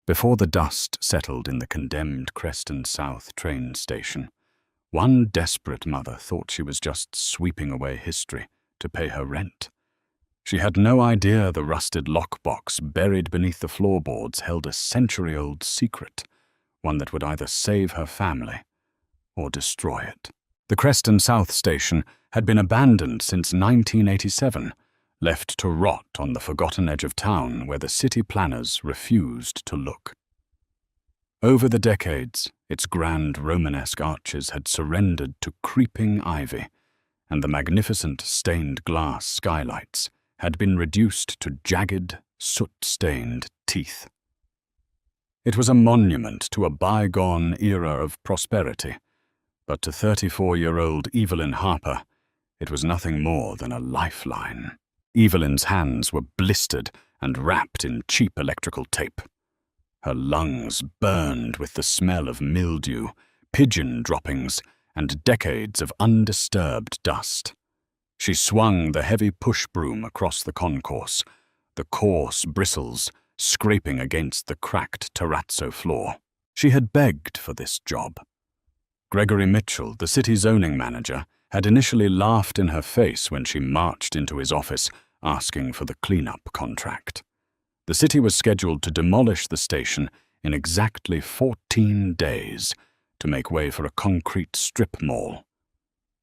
Before the dust settled in the condemned Creston South train station, one desperate mother thought she was just sweeping away history to pay her rent. She had no idea the rusted lockbox buried beneath the floorboards held a century-old secret, one that would either save her family or destroy it. The Creston South station had been abandoned since 1987, left to rot on the forgotten edge of town where the city planners refused to look. Over the decades, its grand Romanesque arches had surrendered to creeping ivy, and the magnificent stained glass skylights had been reduced to jagged, soot-stained teeth. It was a monument to a bygone era of prosperity, but to 34-year-old Evelyn Harper, it was nothing more than a lifeline. Evelyn's hands were blistered and wrapped in cheap electrical tape. Her lungs burned with the smell of mildew, pigeon droppings, and decades of undisturbed dust. She swung the heavy push broom across the concourse, the coarse bristles scraping against the cracked terrazzo floor. She had begged for this job. Gregory Mitchell, the city zoning manager, had initially laughed in her face when she marched into his office asking for the cleanup contract. The city was scheduled to demolish the station in exactly 14 days to make way for a concrete strip mall.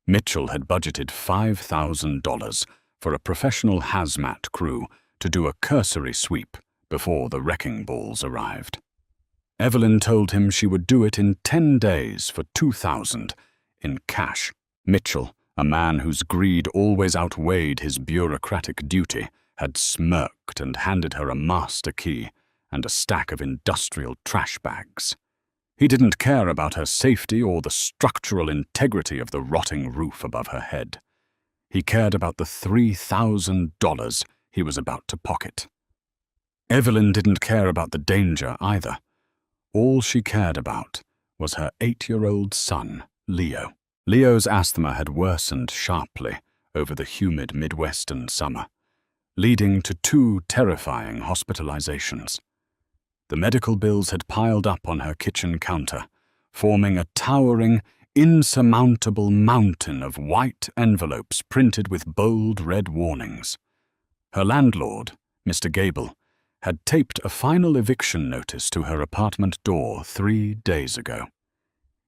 Mitchell had budgeted $5,000 for a professional hazmat crew to do a cursory sweep before the wrecking balls arrived. Evelyn told him she would do it in 10 days for $2,000 in cash. Mitchell, a man whose greed always outweighed his bureaucratic duty, had smirked and handed her a master key and a stack of industrial trash bags. He didn't care about her safety or the structural integrity of the rotting roof above her head. He cared about the $3,000 he was about to pocket. Evelyn didn't care about the danger either. All she cared about was her 8-year-old son, Leo. Leo's asthma had worsened sharply over the humid Midwestern summer, leading to 2 terrifying hospitalizations. The medical bills had piled up on her kitchen counter, forming a towering, insurmountable mountain of white envelopes printed with bold red warnings. Her landlord, Mr. Gable, had taped a final eviction notice to her apartment door 3 days ago.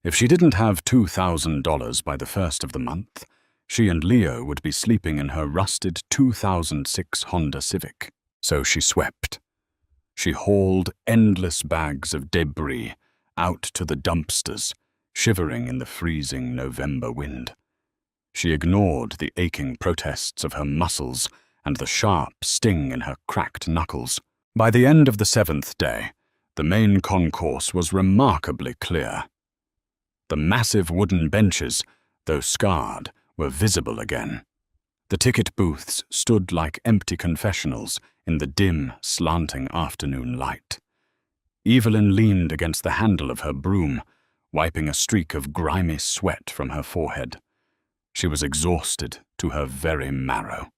If she didn't have $2,000 by the first of the month, she and Leo would be sleeping in her rusted 2006 Honda Civic. So she swept. She hauled endless bags of debris out to the dumpsters, shivering in the freezing November wind. She ignored the aching protests of her muscles and the sharp sting in her cracked knuckles. By the end of the 7th day, the main concourse was remarkably clear. The massive wooden benches, though scarred, were visible again. The ticket booths stood like empty confessionals in the dim, slanting afternoon light. Evelyn leaned against the handle of her broom, wiping a streak of grimy sweat from her forehead. She was exhausted to her very marrow,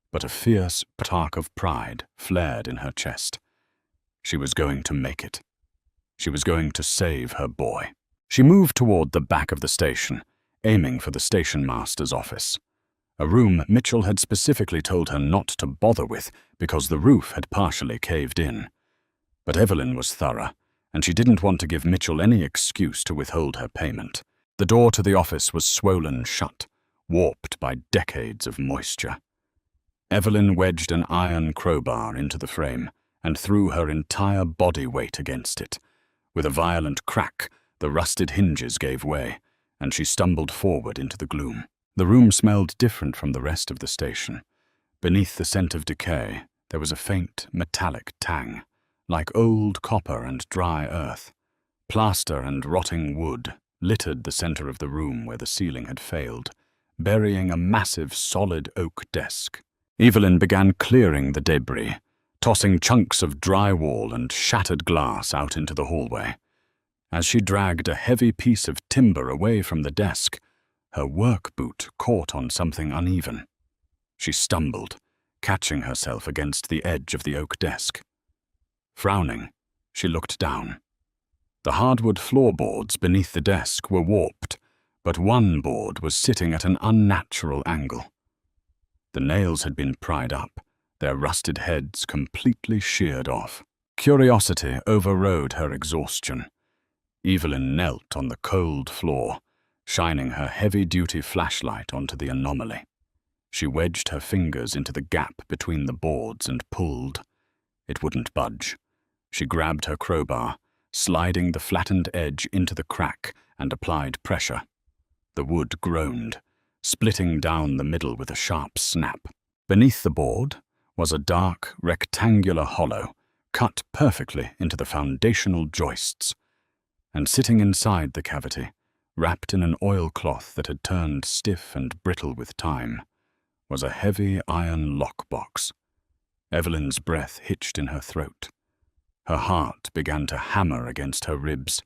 but a fierce spark of pride flared in her chest. She was going to make it. She was going to save her boy. She moved toward the back of the station, aiming for the station master's office, a room Mitchell had specifically told her not to bother with because the roof had partially caved in. But Evelyn was thorough, and she didn't want to give Mitchell any excuse to withhold her payment. The door to the office was swollen shut, warped by decades of moisture. Evelyn wedged an iron crowbar into the frame and threw her entire body weight against it. With a violent crack, the rusted hinges gave way, and she stumbled forward into the gloom. The room smelled different from the rest of the station. Beneath the scent of decay, there was a faint, metallic tang, like old copper and dry earth. Plaster and rotting wood littered the center of the room where the ceiling had failed, burying a massive solid oak desk. Evelyn began clearing the debris, tossing chunks of drywall and shattered glass out into the hallway. As she dragged a heavy piece of timber away from the desk, her work boot caught on something uneven. She stumbled, catching herself against the edge of the oak desk. Frowning, She looked down. The hardwood floorboards beneath the desk were warped, but one board was sitting at an unnatural angle. The nails had been pried up, their rusted heads completely sheared off. Curiosity overrode her exhaustion. Evelyn knelt on the cold floor, shining her heavy-duty flashlight onto the anomaly. She wedged her fingers into the gap between the boards and pulled. It wouldn't budge. She grabbed her crowbar, sliding the flattened edge into the crack, and applied pressure. The wood groaned, splitting down the middle with a sharp snap. Beneath the board was a dark, rectangular hollow, cut perfectly into the foundational joists. And sitting inside the cavity, wrapped in an oilcloth that had turned stiff and brittle with time, was a heavy iron lockbox. Evelyn's breath hitched in her throat. Her heart began to hammer against her ribs,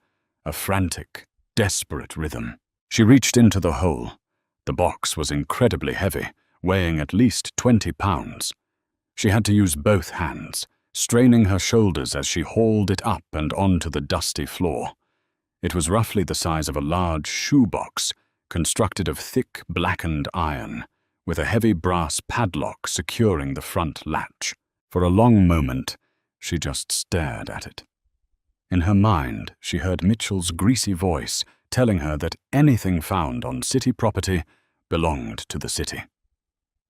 a frantic, desperate rhythm. She reached into the hole. The box was incredibly heavy, weighing at least 20 pounds. She had to use both hands, straining her shoulders as she hauled it up and onto the dusty floor. It was roughly the size of a large shoebox, constructed of thick, blackened iron, with a heavy brass padlock securing the front latch. For a long moment, she just stared at it. In her mind, she heard Mitchell's greasy voice telling her that anything found on city property belonged to the city.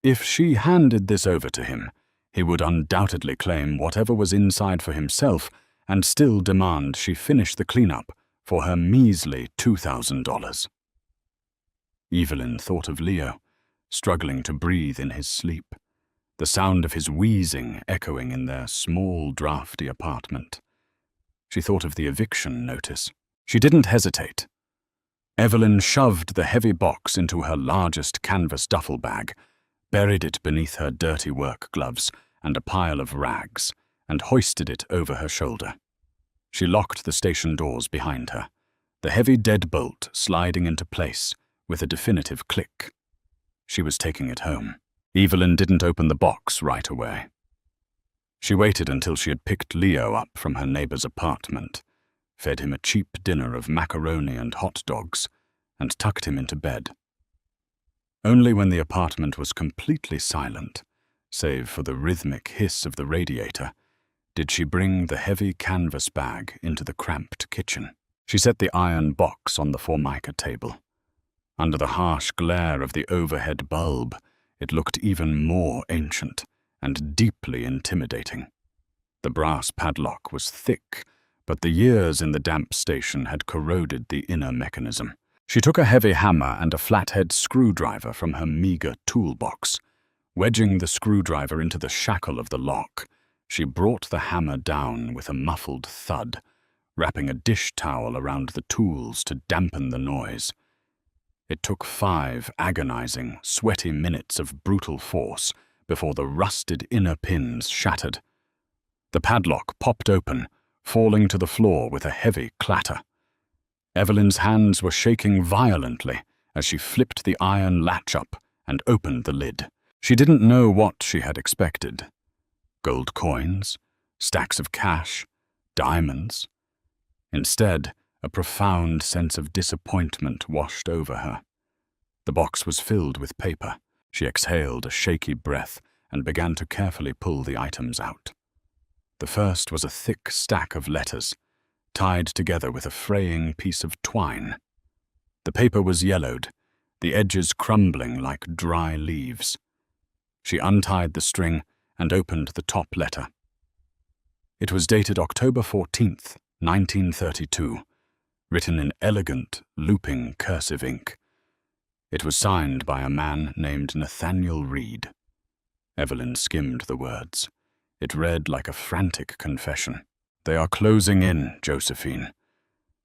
If she handed this over to him, he would undoubtedly claim whatever was inside for himself and still demand she finish the cleanup for her measly $2,000. Evelyn thought of Leo, struggling to breathe in his sleep, the sound of his wheezing echoing in their small, drafty apartment. She thought of the eviction notice. She didn't hesitate. Evelyn shoved the heavy box into her largest canvas duffel bag, buried it beneath her dirty work gloves and a pile of rags, and hoisted it over her shoulder. She locked the station doors behind her, the heavy deadbolt sliding into place with a definitive click. She was taking it home. Evelyn didn't open the box right away. She waited until she had picked Leo up from her neighbor's apartment, fed him a cheap dinner of macaroni and hot dogs, and tucked him into bed. Only when the apartment was completely silent, save for the rhythmic hiss of the radiator, did she bring the heavy canvas bag into the cramped kitchen. She set the iron box on the Formica table. Under the harsh glare of the overhead bulb, it looked even more ancient and deeply intimidating. The brass padlock was thick, but the years in the damp station had corroded the inner mechanism. She took a heavy hammer and a flathead screwdriver from her meager toolbox. Wedging the screwdriver into the shackle of the lock, she brought the hammer down with a muffled thud, wrapping a dish towel around the tools to dampen the noise. It took 5 agonizing, sweaty minutes of brutal force before the rusted inner pins shattered. The padlock popped open, falling to the floor with a heavy clatter. Evelyn's hands were shaking violently as she flipped the iron latch up and opened the lid. She didn't know what she had expected. Gold coins, stacks of cash, diamonds. Instead, a profound sense of disappointment washed over her. The box was filled with paper. She exhaled a shaky breath and began to carefully pull the items out. The first was a thick stack of letters, tied together with a fraying piece of twine. The paper was yellowed, the edges crumbling like dry leaves. She untied the string and opened the top letter. It was dated October 14th, 1932, written in elegant, looping cursive ink. It was signed by a man named Nathaniel Reed. Evelyn skimmed the words. It read like a frantic confession. "They are closing in, Josephine.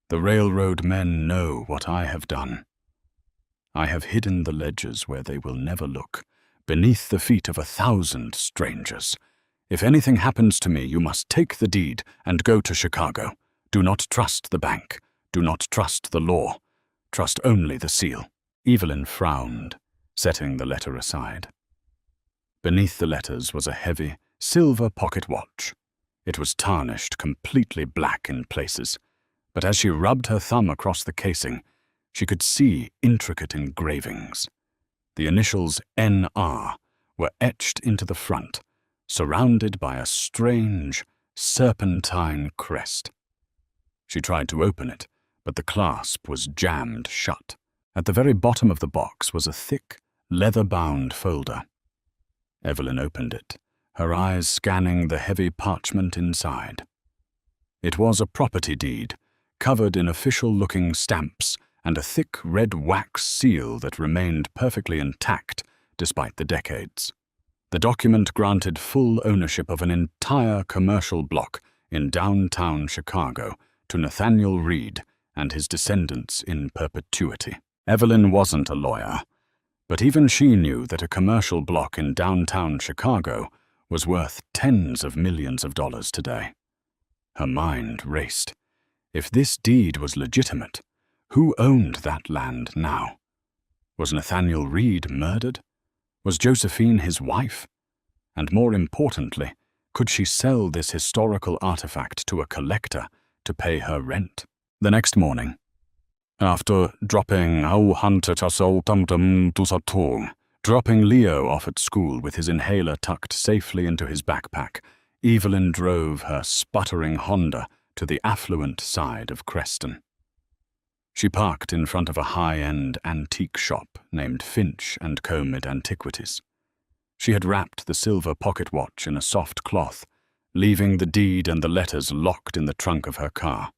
The railroad men know what I have done. I have hidden the ledgers where they will never look, beneath the feet of 1,000 strangers. If anything happens to me, you must take the deed and go to Chicago. Do not trust the bank. Do not trust the law. Trust only the seal." Evelyn frowned, setting the letter aside. Beneath the letters was a heavy, silver pocket watch. It was tarnished, completely black in places, but as she rubbed her thumb across the casing, she could see intricate engravings. The initials NR were etched into the front, surrounded by a strange, serpentine crest. She tried to open it, but the clasp was jammed shut. At the very bottom of the box was a thick, leather-bound folder. Evelyn opened it, her eyes scanning the heavy parchment inside. It was a property deed, covered in official-looking stamps and a thick red wax seal that remained perfectly intact despite the decades. The document granted full ownership of an entire commercial block in downtown Chicago to Nathaniel Reed and his descendants in perpetuity. Evelyn wasn't a lawyer, but even she knew that a commercial block in downtown Chicago was worth tens of millions of dollars today. Her mind raced. If this deed was legitimate, who owned that land now? Was Nathaniel Reed murdered? Was Josephine his wife? And more importantly, could she sell this historical artifact to a collector to pay her rent? The next morning, after dropping Leo off at school with his inhaler tucked safely into his backpack, Evelyn drove her sputtering Honda to the affluent side of Creston. She parked in front of a high-end antique shop named Finch & Co. Mid-Antiquities. She had wrapped the silver pocket watch in a soft cloth, leaving the deed and the letters locked in the trunk of her car.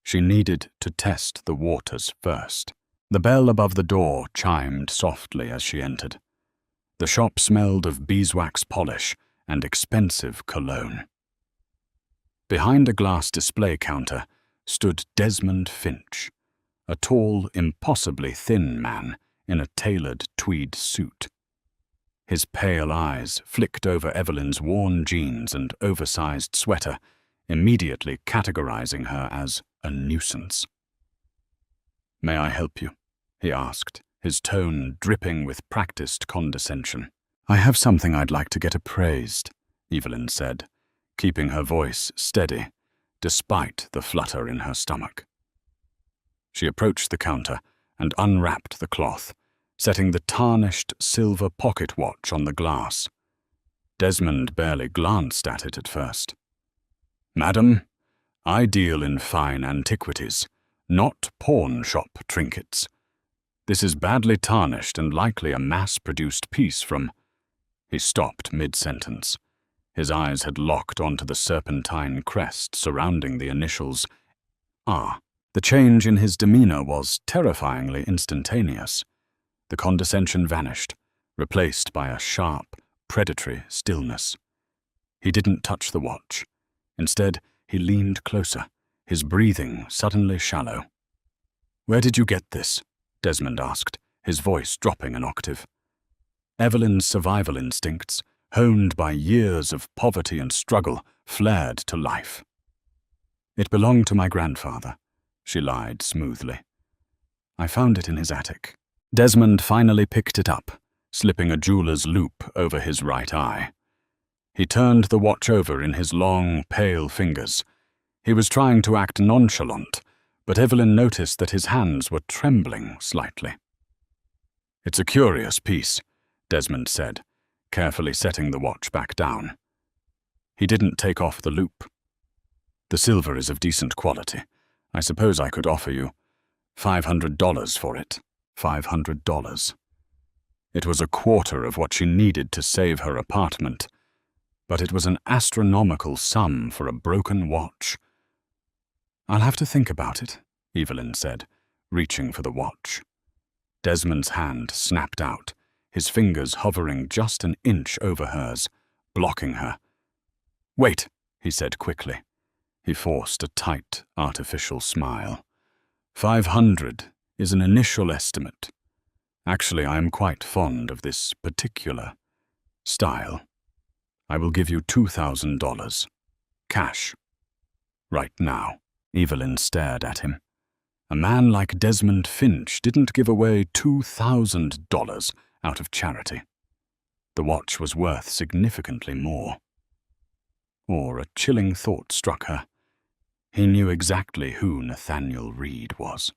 She needed to test the waters first. The bell above the door chimed softly as she entered. The shop smelled of beeswax polish and expensive cologne. Behind a glass display counter stood Desmond Finch, a tall, impossibly thin man in a tailored tweed suit. His pale eyes flicked over Evelyn's worn jeans and oversized sweater, immediately categorizing her as a nuisance. "May I help you?" he asked, his tone dripping with practiced condescension. "I have something I'd like to get appraised," Evelyn said, keeping her voice steady, despite the flutter in her stomach. She approached the counter and unwrapped the cloth, setting the tarnished silver pocket watch on the glass. Desmond barely glanced at it at first. "Madam, I deal in fine antiquities, not pawn shop trinkets. This is badly tarnished and likely a mass-produced piece from—" He stopped mid-sentence. His eyes had locked onto the serpentine crest surrounding the initials R. The change in his demeanor was terrifyingly instantaneous. The condescension vanished, replaced by a sharp, predatory stillness. He didn't touch the watch. Instead, he leaned closer, his breathing suddenly shallow. "Where did you get this?" Desmond asked, his voice dropping an octave. Evelyn's survival instincts, honed by years of poverty and struggle, flared to life. "It belonged to my grandfather," she lied smoothly. "I found it in his attic." Desmond finally picked it up, slipping a jeweler's loop over his right eye. He turned the watch over in his long, pale fingers. He was trying to act nonchalant, but Evelyn noticed that his hands were trembling slightly. "It's a curious piece," Desmond said, carefully setting the watch back down. He didn't take off the loop. "The silver is of decent quality. I suppose I could offer you $500 for it." $500. It was a quarter of what she needed to save her apartment, but it was an astronomical sum for a broken watch. "I'll have to think about it," Evelyn said, reaching for the watch. Desmond's hand snapped out, his fingers hovering just an inch over hers, blocking her. "Wait," he said quickly. He forced a tight, artificial smile. 500 is an initial estimate. Actually, I am quite fond of this particular style. I will give you $2,000. Cash. Right now." Evelyn stared at him. A man like Desmond Finch didn't give away $2,000 out of charity. The watch was worth significantly more. or a chilling thought struck her. He knew exactly who Nathaniel Reed was.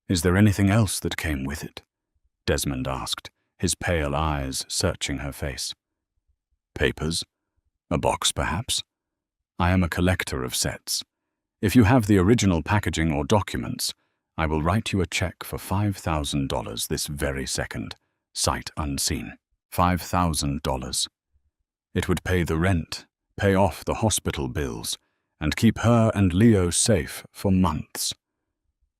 "Is there anything else that came with it?" Desmond asked, his pale eyes searching her face. "Papers? A box, perhaps? I am a collector of sets. If you have the original packaging or documents, I will write you a check for $5,000 this very second, sight unseen. $5,000. It would pay the rent, pay off the hospital bills, and keep her and Leo safe for months."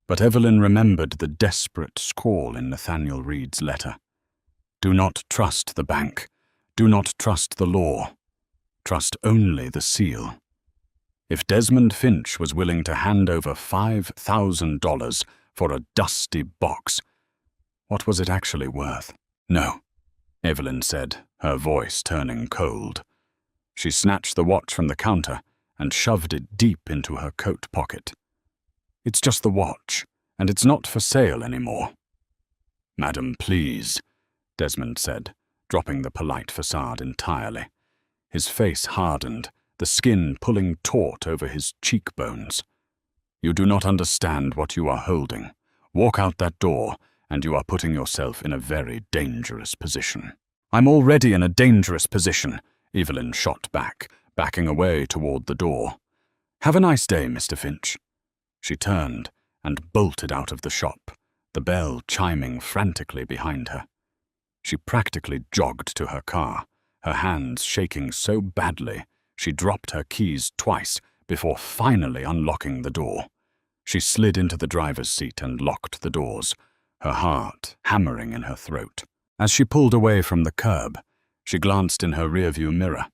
But Evelyn remembered the desperate scrawl in Nathaniel Reed's letter. "Do not trust the bank. Do not trust the law. Trust only the seal." If Desmond Finch was willing to hand over $5,000 for a dusty box, what was it actually worth? "No," Evelyn said, her voice turning cold. She snatched the watch from the counter and shoved it deep into her coat pocket. "It's just the watch, and it's not for sale anymore." "Madam, please," Desmond said, dropping the polite facade entirely. His face hardened, the skin pulling taut over his cheekbones. "You do not understand what you are holding. Walk out that door, and you are putting yourself in a very dangerous position." "I'm already in a dangerous position," Evelyn shot back, backing away toward the door. "Have a nice day, Mr. Finch." She turned and bolted out of the shop, the bell chiming frantically behind her. She practically jogged to her car, her hands shaking so badly she dropped her keys twice before finally unlocking the door. She slid into the driver's seat and locked the doors, her heart hammering in her throat. As she pulled away from the curb, she glanced in her rearview mirror.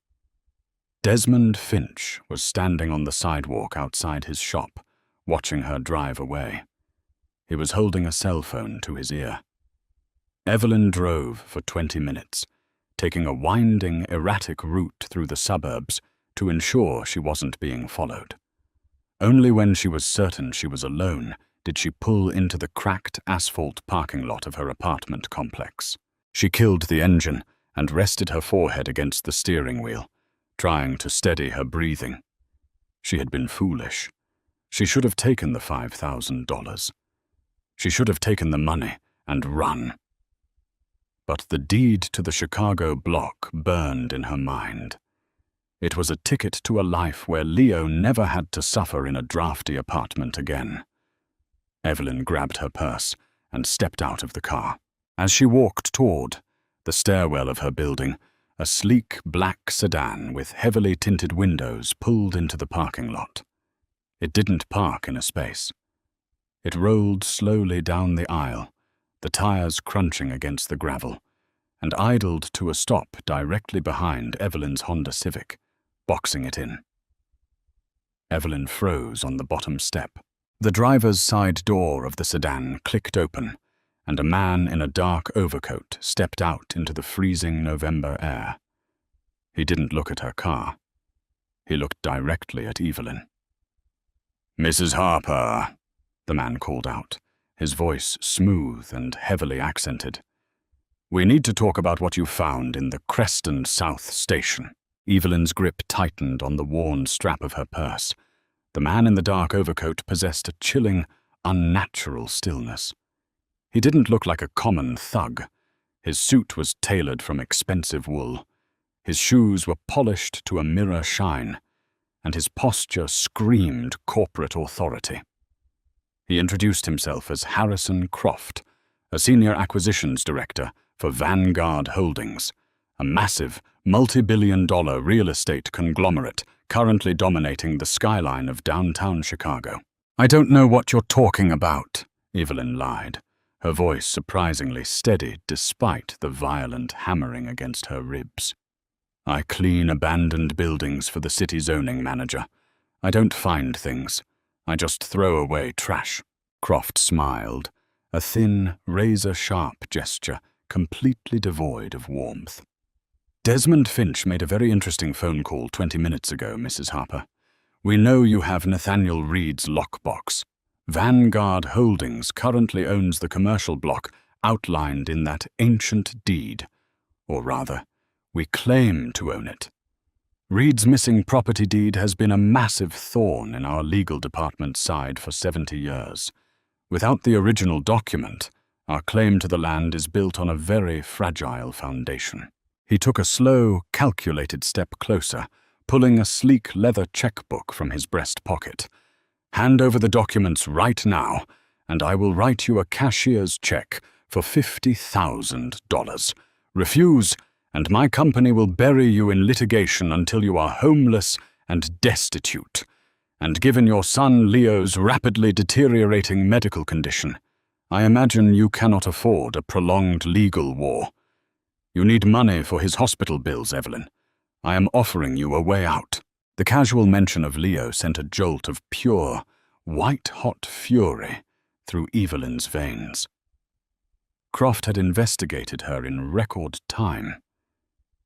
Desmond Finch was standing on the sidewalk outside his shop, watching her drive away. He was holding a cell phone to his ear. Evelyn drove for 20 minutes, taking a winding, erratic route through the suburbs to ensure she wasn't being followed. Only when she was certain she was alone did she pull into the cracked asphalt parking lot of her apartment complex. She killed the engine and rested her forehead against the steering wheel, trying to steady her breathing. She had been foolish. She should have taken the $5,000. She should have taken the money and run. But the deed to the Chicago block burned in her mind. It was a ticket to a life where Leo never had to suffer in a drafty apartment again. Evelyn grabbed her purse and stepped out of the car. As she walked toward the stairwell of her building, a sleek black sedan with heavily tinted windows pulled into the parking lot. It didn't park in a space. It rolled slowly down the aisle, the tires crunching against the gravel, and idled to a stop directly behind Evelyn's Honda Civic, boxing it in. Evelyn froze on the bottom step. The driver's side door of the sedan clicked open, and a man in a dark overcoat stepped out into the freezing November air. He didn't look at her car. He looked directly at Evelyn. "Mrs. Harper," the man called out, his voice smooth and heavily accented. "We need to talk about what you found in the Creston South Station." Evelyn's grip tightened on the worn strap of her purse. The man in the dark overcoat possessed a chilling, unnatural stillness. He didn't look like a common thug. His suit was tailored from expensive wool. His shoes were polished to a mirror shine, and his posture screamed corporate authority. He introduced himself as Harrison Croft, a senior acquisitions director for Vanguard Holdings, a massive, multi-billion-dollar real estate conglomerate currently dominating the skyline of downtown Chicago. "I don't know what you're talking about," Evelyn lied, her voice surprisingly steady despite the violent hammering against her ribs. "I clean abandoned buildings for the city zoning manager. I don't find things. I just throw away trash." Croft smiled, a thin, razor-sharp gesture completely devoid of warmth. "Desmond Finch made a very interesting phone call 20 minutes ago, Mrs. Harper. We know you have Nathaniel Reed's lockbox. Vanguard Holdings currently owns the commercial block outlined in that ancient deed. Or rather, we claim to own it. Reed's missing property deed has been a massive thorn in our legal department's side for 70 years. Without the original document, our claim to the land is built on a very fragile foundation. He took a slow, calculated step closer, pulling a sleek leather checkbook from his breast pocket. Hand over the documents right now, and I will write you a cashier's check for $50,000. Refuse, and my company will bury you in litigation until you are homeless and destitute. And given your son Leo's rapidly deteriorating medical condition, I imagine you cannot afford a prolonged legal war. You need money for his hospital bills, Evelyn. I am offering you a way out. The casual mention of Leo sent a jolt of pure, white-hot fury through Evelyn's veins. Croft had investigated her in record time.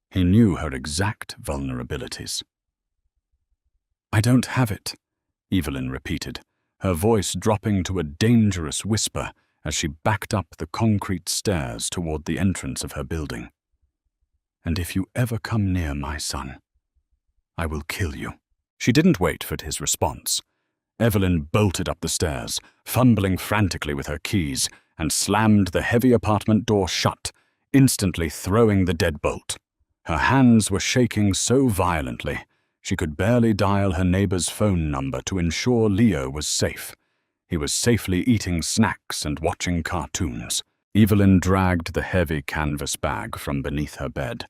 He knew her exact vulnerabilities. "I don't have it," Evelyn repeated, her voice dropping to a dangerous whisper as she backed up the concrete stairs toward the entrance of her building. "And if you ever come near my son, I will kill you." She didn't wait for his response. Evelyn bolted up the stairs, fumbling frantically with her keys, and slammed the heavy apartment door shut, instantly throwing the deadbolt. Her hands were shaking so violently, she could barely dial her neighbor's phone number to ensure Leo was safe. He was safely eating snacks and watching cartoons. Evelyn dragged the heavy canvas bag from beneath her bed,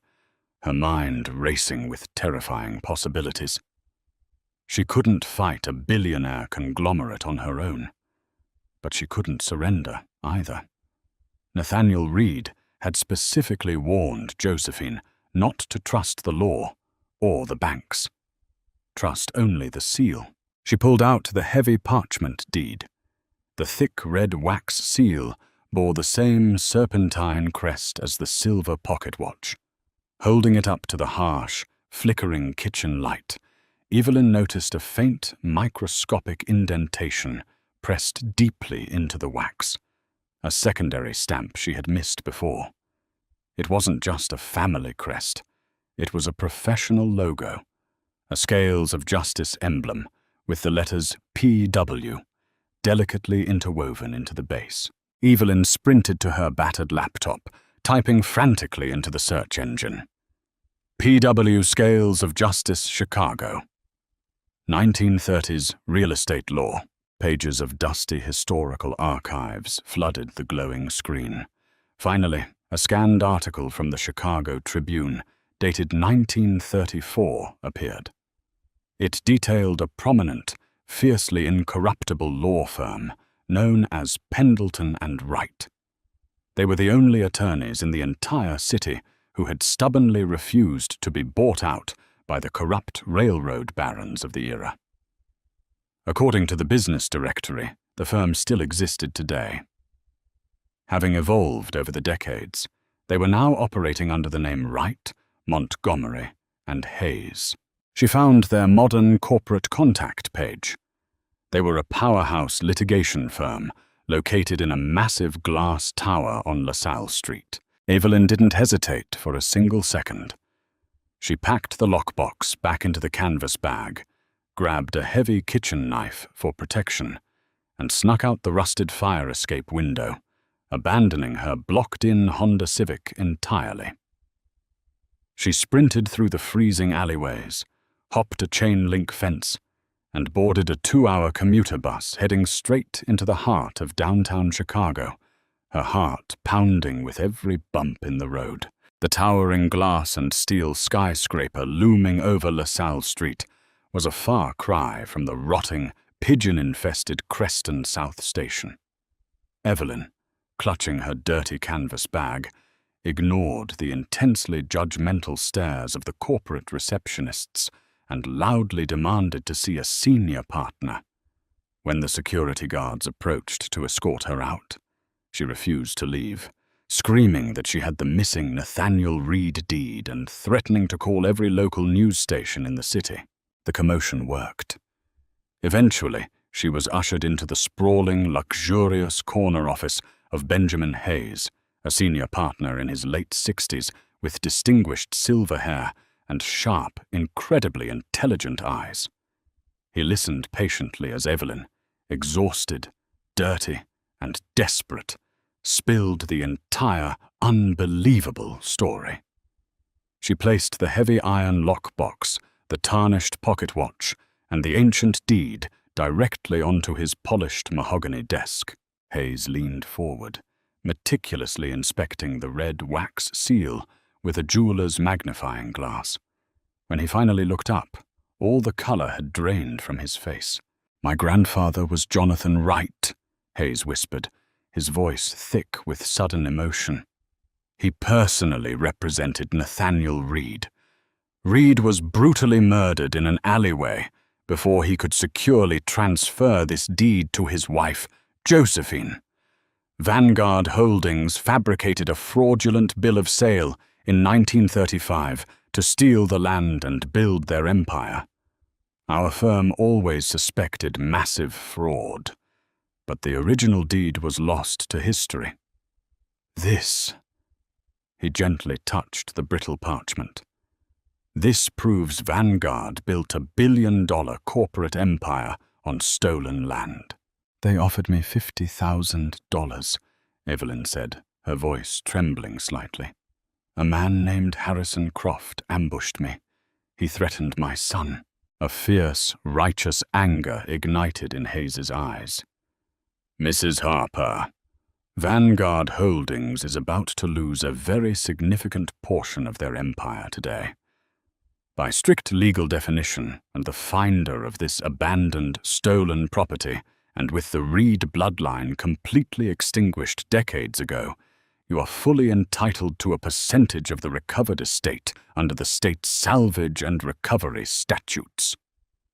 her mind racing with terrifying possibilities. She couldn't fight a billionaire conglomerate on her own, but she couldn't surrender either. Nathaniel Reed had specifically warned Josephine not to trust the law or the banks. Trust only the seal. She pulled out the heavy parchment deed. The thick red wax seal bore the same serpentine crest as the silver pocket watch. Holding it up to the harsh, flickering kitchen light, Evelyn noticed a faint, microscopic indentation pressed deeply into the wax, a secondary stamp she had missed before. It wasn't just a family crest. It was a professional logo, a Scales of Justice emblem with the letters PW delicately interwoven into the base. Evelyn sprinted to her battered laptop, typing frantically into the search engine. PW Scales of Justice Chicago. 1930s real estate law. Pages of dusty historical archives flooded the glowing screen. Finally, a scanned article from the Chicago Tribune, dated 1934, appeared. It detailed a prominent, fiercely incorruptible law firm known as Pendleton and Wright. They were the only attorneys in the entire city who had stubbornly refused to be bought out by the corrupt railroad barons of the era. According to the business directory, the firm still existed today. Having evolved over the decades, they were now operating under the name Wright, Montgomery, and Hayes. She found their modern corporate contact page. They were a powerhouse litigation firm located in a massive glass tower on LaSalle Street. Evelyn didn't hesitate for a single second. She packed the lockbox back into the canvas bag, grabbed a heavy kitchen knife for protection, and snuck out the rusted fire escape window, abandoning her blocked-in Honda Civic entirely. She sprinted through the freezing alleyways, hopped a chain-link fence, and boarded a 2-hour commuter bus heading straight into the heart of downtown Chicago, her heart pounding with every bump in the road. The towering glass and steel skyscraper looming over LaSalle Street was a far cry from the rotting, pigeon-infested Creston South Station. Evelyn, clutching her dirty canvas bag, ignored the intensely judgmental stares of the corporate receptionists and loudly demanded to see a senior partner. When the security guards approached to escort her out, she refused to leave, screaming that she had the missing Nathaniel Reed deed and threatening to call every local news station in the city. The commotion worked. Eventually, she was ushered into the sprawling, luxurious corner office of Benjamin Hayes, a senior partner in his late 60s with distinguished silver hair and sharp, incredibly intelligent eyes. He listened patiently as Evelyn, exhausted, dirty, and desperate, spilled the entire, unbelievable story. She placed the heavy iron lockbox, the tarnished pocket watch, and the ancient deed directly onto his polished mahogany desk. Hayes leaned forward, meticulously inspecting the red wax seal with a jeweler's magnifying glass. When he finally looked up, all the color had drained from his face. "My grandfather was Jonathan Wright," Hayes whispered, his voice thick with sudden emotion. "He personally represented Nathaniel Reed. Reed was brutally murdered in an alleyway before he could securely transfer this deed to his wife, Josephine. Vanguard Holdings fabricated a fraudulent bill of sale in 1935 to steal the land and build their empire. Our firm always suspected massive fraud, but the original deed was lost to history. This," he gently touched the brittle parchment, "this proves Vanguard built a billion-dollar corporate empire on stolen land." "They offered me $50,000, Evelyn said, her voice trembling slightly. "A man named Harrison Croft ambushed me. He threatened my son." A fierce, righteous anger ignited in Hayes's eyes. "Mrs. Harper, Vanguard Holdings is about to lose a very significant portion of their empire today. By strict legal definition, and the finder of this abandoned, stolen property, and with the Reed bloodline completely extinguished decades ago, you are fully entitled to a percentage of the recovered estate under the state's salvage and recovery statutes."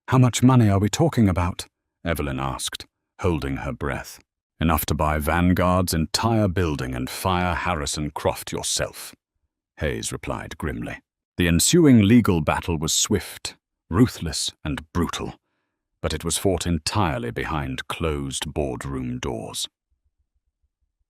"How much money are we talking about?" Evelyn asked, holding her breath. "Enough to buy Vanguard's entire building and fire Harrison Croft yourself," Hayes replied grimly. The ensuing legal battle was swift, ruthless, and brutal, but it was fought entirely behind closed boardroom doors.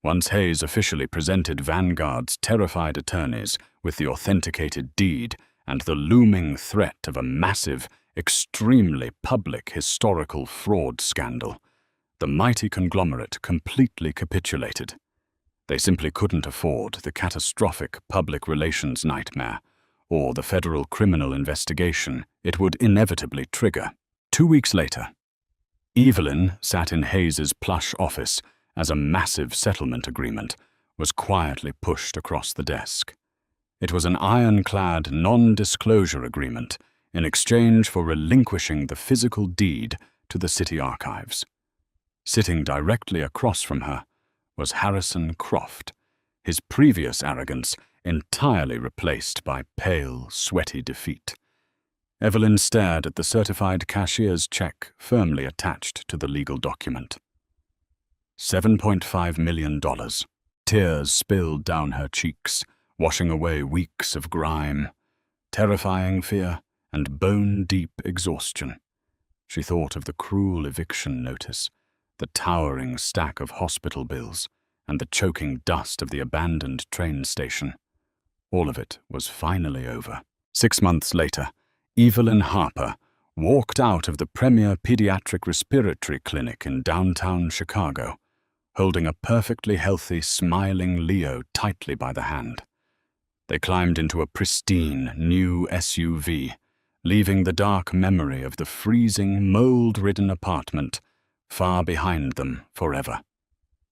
Once Hayes officially presented Vanguard's terrified attorneys with the authenticated deed and the looming threat of a massive, extremely public historical fraud scandal, the mighty conglomerate completely capitulated. They simply couldn't afford the catastrophic public relations nightmare or the federal criminal investigation it would inevitably trigger. 2 weeks later, Evelyn sat in Hayes's plush office as a massive settlement agreement was quietly pushed across the desk. It was an ironclad non-disclosure agreement in exchange for relinquishing the physical deed to the city archives. Sitting directly across from her was Harrison Croft, his previous arrogance entirely replaced by pale, sweaty defeat. Evelyn stared at the certified cashier's check firmly attached to the legal document. $7.5 million. Tears spilled down her cheeks, washing away weeks of grime, terrifying fear, and bone-deep exhaustion. She thought of the cruel eviction notice, the towering stack of hospital bills, and the choking dust of the abandoned train station. All of it was finally over. 6 months later, Evelyn Harper walked out of the premier pediatric respiratory clinic in downtown Chicago, holding a perfectly healthy, smiling Leo tightly by the hand. They climbed into a pristine, new SUV, leaving the dark memory of the freezing, mold-ridden apartment far behind them forever.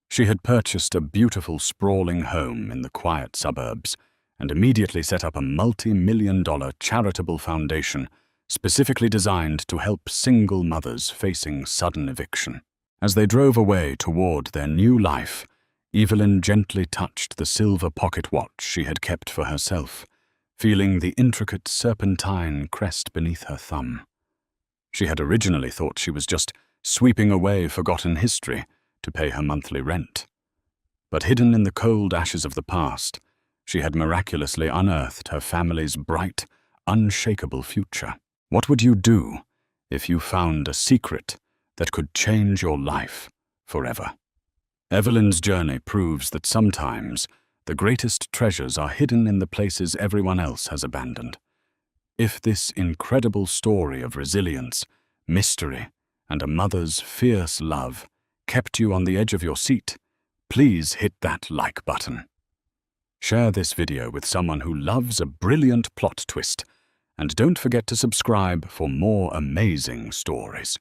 She had purchased a beautiful, sprawling home in the quiet suburbs and immediately set up a multi-million-dollar charitable foundation specifically designed to help single mothers facing sudden eviction. As they drove away toward their new life, Evelyn gently touched the silver pocket watch she had kept for herself, feeling the intricate serpentine crest beneath her thumb. She had originally thought she was just sweeping away forgotten history to pay her monthly rent. But hidden in the cold ashes of the past, she had miraculously unearthed her family's bright, unshakable future. What would you do if you found a secret that could change your life forever? Evelyn's journey proves that sometimes the greatest treasures are hidden in the places everyone else has abandoned. If this incredible story of resilience, mystery, and a mother's fierce love kept you on the edge of your seat, please hit that like button. Share this video with someone who loves a brilliant plot twist, and don't forget to subscribe for more amazing stories.